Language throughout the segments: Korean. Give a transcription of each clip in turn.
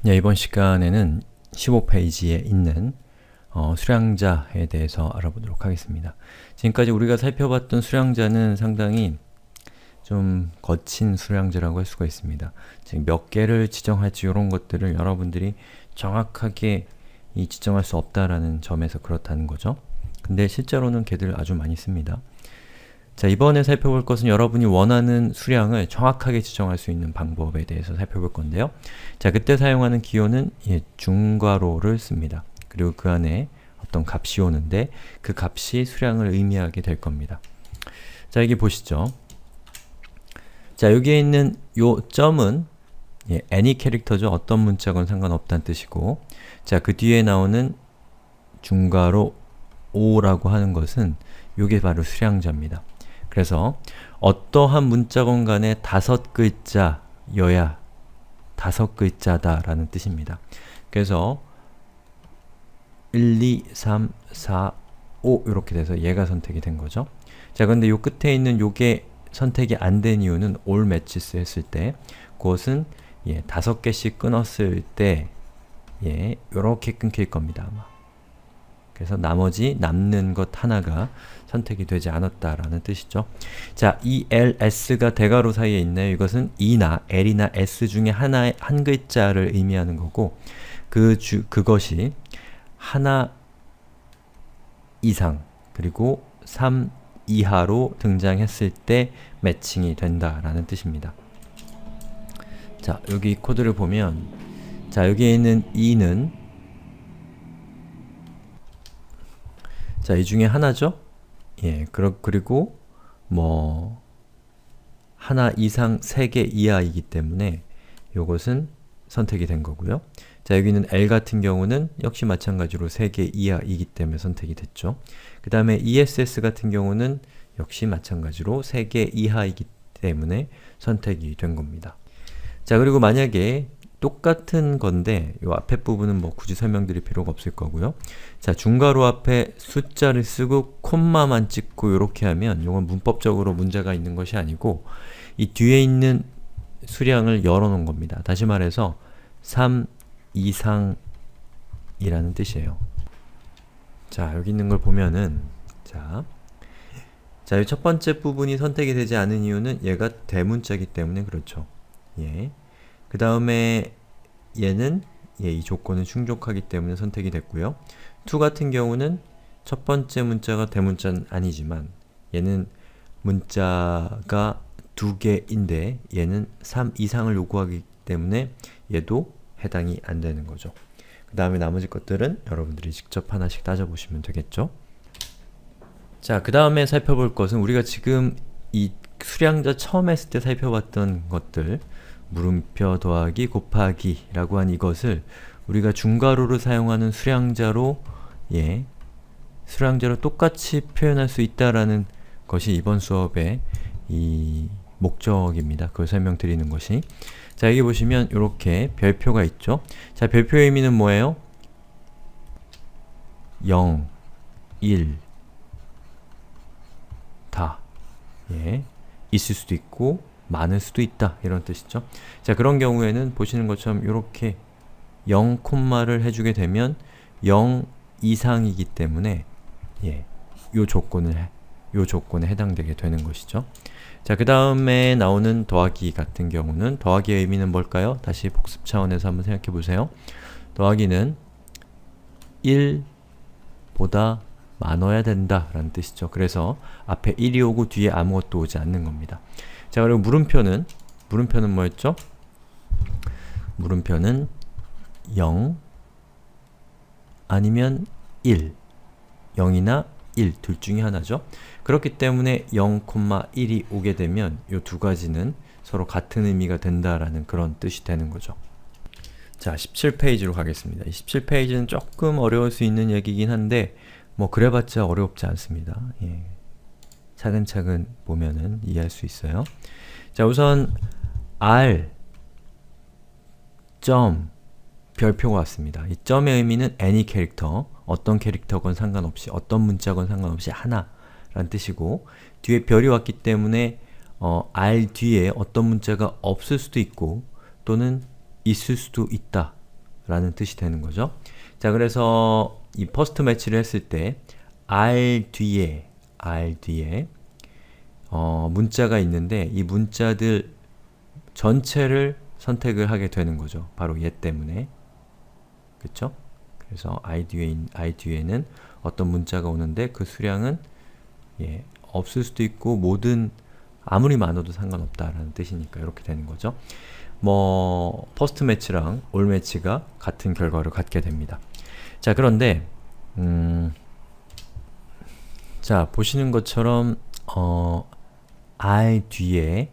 네, 이번 시간에는 15페이지에 있는 수량자에 대해서 알아보도록 하겠습니다. 지금까지 우리가 살펴봤던 수량자는 상당히 좀 거친 수량자라고 할 수가 있습니다. 지금 몇 개를 지정할지 이런 것들을 여러분들이 정확하게 지정할 수 없다라는 점에서 그렇다는 거죠. 근데 실제로는 걔들 아주 많이 씁니다. 자, 이번에 살펴볼 것은 여러분이 원하는 수량을 정확하게 지정할 수 있는 방법에 대해서 살펴볼 건데요. 자, 그때 사용하는 기호는 중괄호를 씁니다. 그리고 그 안에 어떤 값이 오는데 그 값이 수량을 의미하게 될 겁니다. 자, 여기 보시죠. 자, 여기에 있는 요 점은 any 캐릭터죠. 어떤 문자건 상관없다는 뜻이고, 자, 그 뒤에 나오는 중괄호 O라고 하는 것은 요게 바로 수량자입니다. 그래서 어떠한 문자건 간에 5글자여야 5글자다 라는 뜻입니다. 그래서 1, 2, 3, 4, 5 이렇게 돼서 얘가 선택이 된 거죠. 자, 근데 요 끝에 있는 요게 선택이 안 된 이유는 all matches 했을 때 그것은 5개씩 끊었을 때 요렇게 끊길 겁니다, 아마. 그래서 나머지 남는 것 하나가 선택이 되지 않았다라는 뜻이죠. 자, 이 L, S가 대괄호 사이에 있네요. 이것은 E나 L이나 S 중에 한 글자를 의미하는 거고 그것이 하나 이상 그리고 3 이하로 등장했을 때 매칭이 된다라는 뜻입니다. 자, 여기 코드를 보면 자, 여기에 있는 E는 자, 이 중에 하나죠? 그리고 뭐 하나 이상 3개 이하이기 때문에 요것은 선택이 된 거고요. 자, 여기는 L 같은 경우는 역시 마찬가지로 3개 이하이기 때문에 선택이 됐죠. 그 다음에 ESS 같은 경우는 역시 마찬가지로 3개 이하이기 때문에 선택이 된 겁니다. 자, 그리고 만약에 똑같은 건데 이 앞에 부분은 뭐 굳이 설명드릴 필요가 없을 거고요. 자, 중괄호 앞에 숫자를 쓰고 콤마만 찍고 이렇게 하면 이건 문법적으로 문제가 있는 것이 아니고 이 뒤에 있는 수량을 열어놓은 겁니다. 다시 말해서 3 이상이라는 뜻이에요. 자, 여기 있는 걸 보면은 자, 이 첫 번째 부분이 선택이 되지 않은 이유는 얘가 대문자이기 때문에 그렇죠. 그 다음에 얘는 이 조건을 충족하기 때문에 선택이 됐고요. 2 같은 경우는 첫 번째 문자가 대문자는 아니지만 얘는 문자가 2개인데 얘는 3 이상을 요구하기 때문에 얘도 해당이 안 되는 거죠. 그 다음에 나머지 것들은 여러분들이 직접 하나씩 따져보시면 되겠죠. 자, 그 다음에 살펴볼 것은 우리가 지금 이 수량자 처음 했을 때 살펴봤던 것들 물음표 더하기 곱하기 라고 한 이것을 우리가 중괄호를 사용하는 수량자로 수량자로 똑같이 표현할 수 있다라는 것이 이번 수업의 이 목적입니다. 그걸 설명드리는 것이. 자, 여기 보시면 이렇게 별표가 있죠. 자, 별표의 의미는 뭐예요? 0, 1, 다 있을 수도 있고 많을 수도 있다 이런 뜻이죠. 자, 그런 경우에는 보시는 것처럼 이렇게 0, 콤마를 해주게 되면 0 이상이기 때문에 요 조건에 해당되게 되는 것이죠. 자, 그 다음에 나오는 더하기 같은 경우는 더하기의 의미는 뭘까요? 다시 복습 차원에서 한번 생각해 보세요. 더하기는 1보다 많아야 된다 라는 뜻이죠. 그래서 앞에 1이 오고 뒤에 아무것도 오지 않는 겁니다. 자, 그리고 물음표는 뭐였죠? 물음표는 0 아니면 1 0이나 1 둘 중에 하나죠. 그렇기 때문에 0, 1이 오게 되면 이 두 가지는 서로 같은 의미가 된다라는 그런 뜻이 되는 거죠. 자, 17페이지로 가겠습니다. 이 17페이지는 조금 어려울 수 있는 얘기긴 한데 뭐 그래봤자 어렵지 않습니다. 차근차근 보면은 이해할 수 있어요. 자, 우선 R 점 별표가 왔습니다. 이 점의 의미는 any 캐릭터, 어떤 캐릭터건 상관없이, 어떤 문자건 상관없이 하나라는 뜻이고 뒤에 별이 왔기 때문에 R 뒤에 어떤 문자가 없을 수도 있고 또는 있을 수도 있다 라는 뜻이 되는 거죠. 자, 그래서 이 퍼스트 매치를 했을 때 R 뒤에 문자가 있는데 이 문자들 전체를 선택을 하게 되는 거죠. 바로 얘 때문에. 그쵸? 그래서 I 뒤에는 어떤 문자가 오는데 그 수량은 없을 수도 있고 아무리 많아도 상관없다라는 뜻이니까 이렇게 되는 거죠. 퍼스트 매치랑 올 매치가 같은 결과를 갖게 됩니다. 자, 그런데 자, 보시는 것처럼 R 뒤에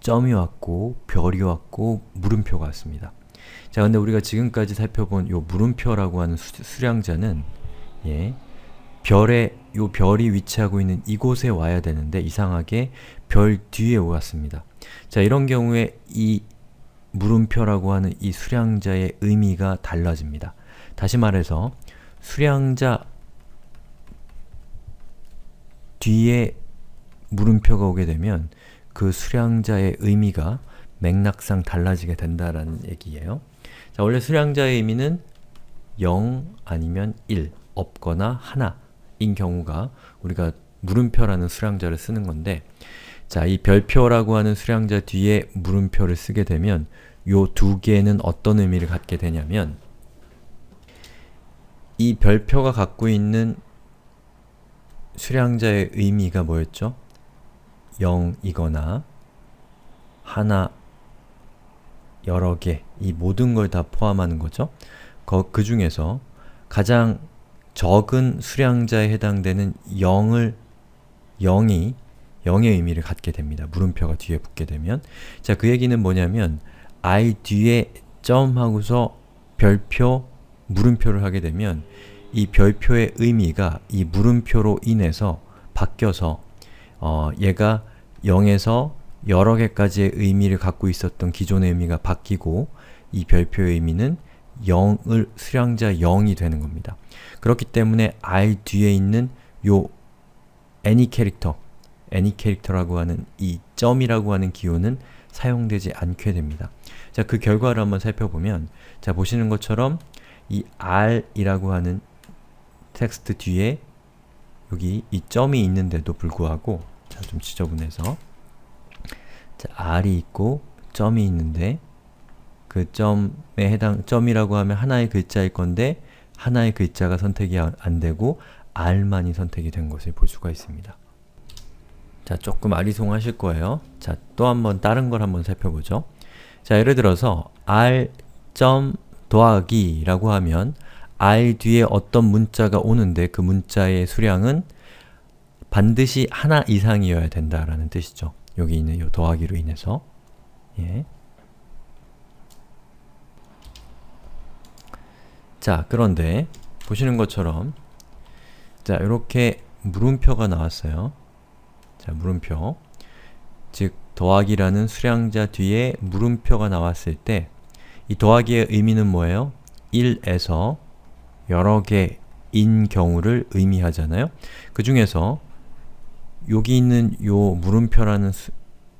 점이 왔고, 별이 왔고, 물음표가 왔습니다. 자, 근데 우리가 지금까지 살펴본 요 물음표라고 하는 수량자는 요 별이 위치하고 있는 이곳에 와야 되는데 이상하게 별 뒤에 왔습니다. 자, 이런 경우에 이 물음표라고 하는 이 수량자의 의미가 달라집니다. 다시 말해서 수량자 뒤에 물음표가 오게 되면 그 수량자의 의미가 맥락상 달라지게 된다라는 얘기예요. 자, 원래 수량자의 의미는 0 아니면 1, 없거나 하나인 경우가 우리가 물음표라는 수량자를 쓰는 건데, 자, 이 별표라고 하는 수량자 뒤에 물음표를 쓰게 되면 요 두 개는 어떤 의미를 갖게 되냐면, 이 별표가 갖고 있는 수량자의 의미가 뭐였죠? 0이거나 하나, 여러 개, 이 모든 걸 다 포함하는 거죠. 그 중에서 가장 적은 수량자에 해당되는 0의 의미를 갖게 됩니다. 물음표가 뒤에 붙게 되면. 자, 그 얘기는 뭐냐면 I 뒤에 점하고서 별표, 물음표를 하게 되면 이 별표의 의미가 이 물음표로 인해서 바뀌어서 얘가 0에서 여러 개까지의 의미를 갖고 있었던 기존의 의미가 바뀌고 이 별표의 의미는 수량자 0이 되는 겁니다. 그렇기 때문에 I 뒤에 있는 요 anyCharacter라고 하는 이 점이라고 하는 기호는 사용되지 않게 됩니다. 자, 그 결과를 한번 살펴보면, 자, 보시는 것처럼 이 R이라고 하는 텍스트 뒤에 여기 이 점이 있는데도 불구하고, 자, 좀 지저분해서, 자, R이 있고 점이 있는데 그 점이라고 하면 하나의 글자일 건데 하나의 글자가 선택이 안 되고 R만이 선택이 된 것을 볼 수가 있습니다. 자, 조금 아리송하실 거예요. 자, 또 한번 다른 걸 한번 살펴보죠. 자, 예를 들어서 R 점 더하기 라고 하면 R 뒤에 어떤 문자가 오는데 그 문자의 수량은 반드시 하나 이상이어야 된다라는 뜻이죠. 여기 있는 이 더하기로 인해서. 자, 그런데 보시는 것처럼, 자, 이렇게 물음표가 나왔어요. 자, 물음표. 즉, 더하기라는 수량자 뒤에 물음표가 나왔을 때 이 더하기의 의미는 뭐예요? 1에서 여러 개인 경우를 의미하잖아요. 그 중에서 여기 있는 요 물음표라는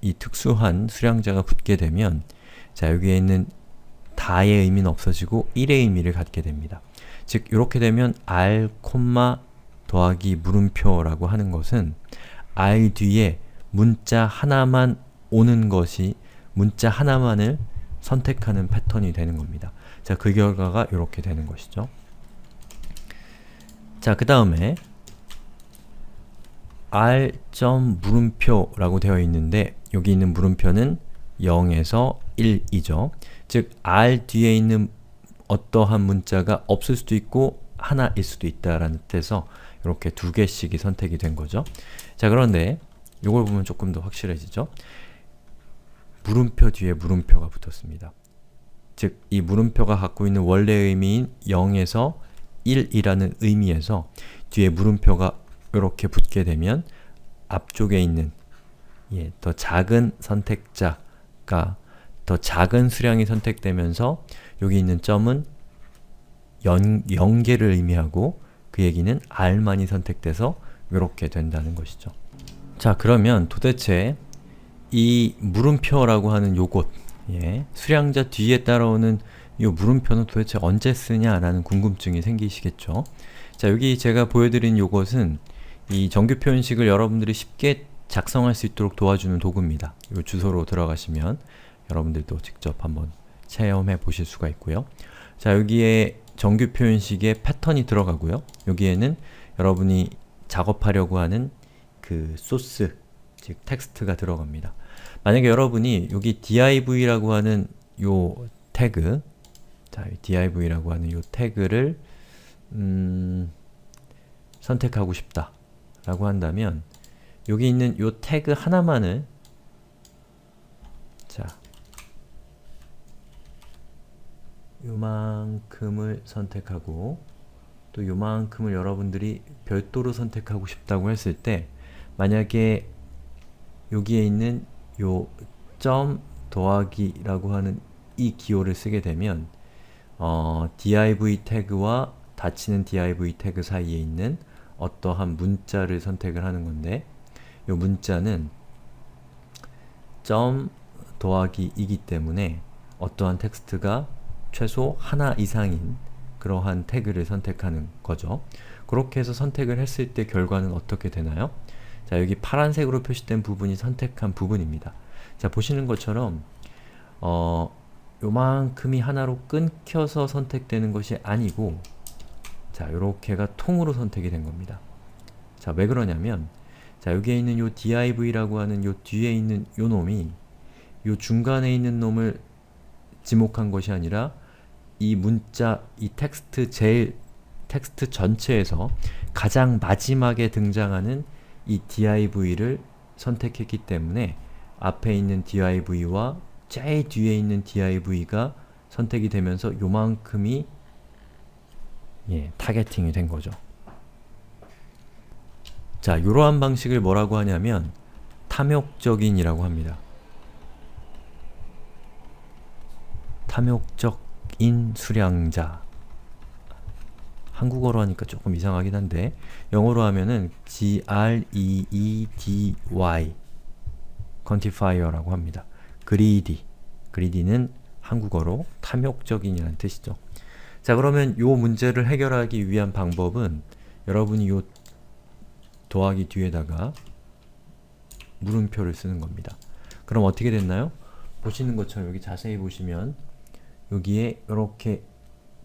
이 특수한 수량자가 붙게 되면, 자, 여기에 있는 다의 의미는 없어지고 1의 의미를 갖게 됩니다. 즉, 이렇게 되면 R, 더하기 물음표라고 하는 것은 R 뒤에 문자 하나만 오는 것이 문자 하나만을 선택하는 패턴이 되는 겁니다. 자, 그 결과가 이렇게 되는 것이죠. 자, 그 다음에 R. 물음표라고 되어 있는데 여기 있는 물음표는 0에서 1이죠. 즉, R 뒤에 있는 어떠한 문자가 없을 수도 있고 하나일 수도 있다라는 뜻에서 이렇게 두 개씩이 선택이 된 거죠. 자, 그런데 이걸 보면 조금 더 확실해지죠. 물음표 뒤에 물음표가 붙었습니다. 즉, 이 물음표가 갖고 있는 원래의 의미인 0에서 1이라는 의미에서 뒤에 물음표가 이렇게 붙게 되면 앞쪽에 있는 더 작은 선택자가 더 작은 수량이 선택되면서 여기 있는 점은 0개를 의미하고 그 얘기는 R만이 선택돼서 이렇게 된다는 것이죠. 자, 그러면 도대체 이 물음표라고 하는 요것, 수량자 뒤에 따라오는 이 물음표는 도대체 언제 쓰냐라는 궁금증이 생기시겠죠. 자, 여기 제가 보여드린 요것은 이 정규 표현식을 여러분들이 쉽게 작성할 수 있도록 도와주는 도구입니다. 이 주소로 들어가시면 여러분들도 직접 한번 체험해 보실 수가 있고요. 자, 여기에 정규 표현식의 패턴이 들어가고요. 여기에는 여러분이 작업하려고 하는 그 소스, 즉 텍스트가 들어갑니다. 만약에 여러분이 여기 div라고 하는 요 태그, 자, div라고 하는 요 태그를 선택하고 싶다 라고 한다면 여기 있는 요 태그 하나만을, 자, 요만큼을 선택하고 또 요만큼을 여러분들이 별도로 선택하고 싶다고 했을 때, 만약에 여기에 있는 요 점 더하기 라고 하는 이 기호를 쓰게 되면 div 태그와 닫히는 div 태그 사이에 있는 어떠한 문자를 선택을 하는 건데, 요 문자는 점 더하기 이기 때문에 어떠한 텍스트가 최소 하나 이상인 그러한 태그를 선택하는 거죠. 그렇게 해서 선택을 했을 때 결과는 어떻게 되나요? 자, 여기 파란색으로 표시된 부분이 선택한 부분입니다. 자, 보시는 것처럼 요만큼이 하나로 끊겨서 선택되는 것이 아니고, 자, 요렇게가 통으로 선택이 된 겁니다. 자, 왜 그러냐면, 자, 여기에 있는 요 div라고 하는 요 뒤에 있는 요 놈이 요 중간에 있는 놈을 지목한 것이 아니라 이 문자, 이 텍스트 텍스트 전체에서 가장 마지막에 등장하는 이 div를 선택했기 때문에 앞에 있는 div와 제일 뒤에 있는 div가 선택이 되면서 요만큼이 타겟팅이 된 거죠. 자, 이러한 방식을 뭐라고 하냐면 탐욕적인이라고 합니다. 탐욕적인 수량자. 한국어로 하니까 조금 이상하긴 한데 영어로 하면은 greedy quantifier라고 합니다. greedy는 한국어로 탐욕적인이라는 뜻이죠. 자, 그러면 요 문제를 해결하기 위한 방법은 여러분이 요 더하기 뒤에다가 물음표를 쓰는 겁니다. 그럼 어떻게 됐나요? 보시는 것처럼 여기 자세히 보시면 여기에 이렇게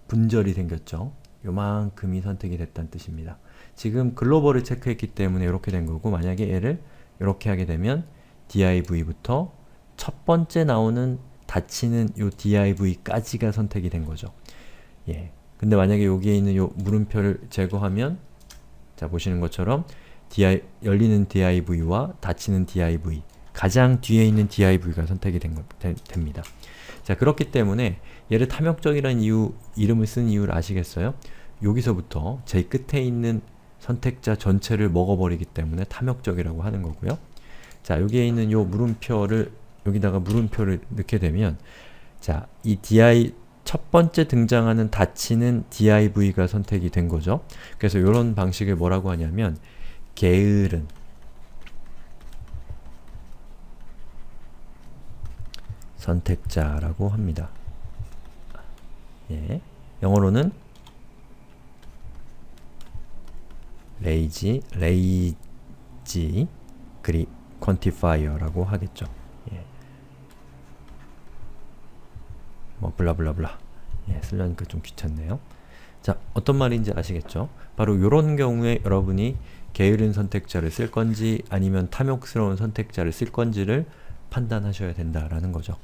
분절이 생겼죠. 요만큼이 선택이 됐다는 뜻입니다. 지금 글로벌을 체크했기 때문에 이렇게 된 거고, 만약에 얘를 이렇게 하게 되면 div부터 첫 번째 나오는 닫히는 요 div까지가 선택이 된 거죠. 근데 만약에 여기에 있는 요 물음표를 제거하면, 자, 보시는 것처럼 열리는 div와 닫히는 div, 가장 뒤에 있는 div가 선택이 됩니다. 자, 그렇기 때문에 얘를 탐욕적이라는 이름을 쓴 이유를 아시겠어요? 여기서부터 제일 끝에 있는 선택자 전체를 먹어버리기 때문에 탐욕적이라고 하는 거고요. 자, 여기에 있는 요 물음표를, 여기다가 물음표를 넣게 되면, 자, 이 첫 번째 등장하는 닫히는 div가 선택이 된 거죠. 그래서 이런 방식을 뭐라고 하냐면 게으른 선택자라고 합니다. 영어로는 lazy quantifier라고 하겠죠. 뭐 블라블라블라. 쓰려니까 좀 귀찮네요. 자, 어떤 말인지 아시겠죠? 바로 요런 경우에 여러분이 게으른 선택자를 쓸 건지 아니면 탐욕스러운 선택자를 쓸 건지를 판단하셔야 된다라는 거죠.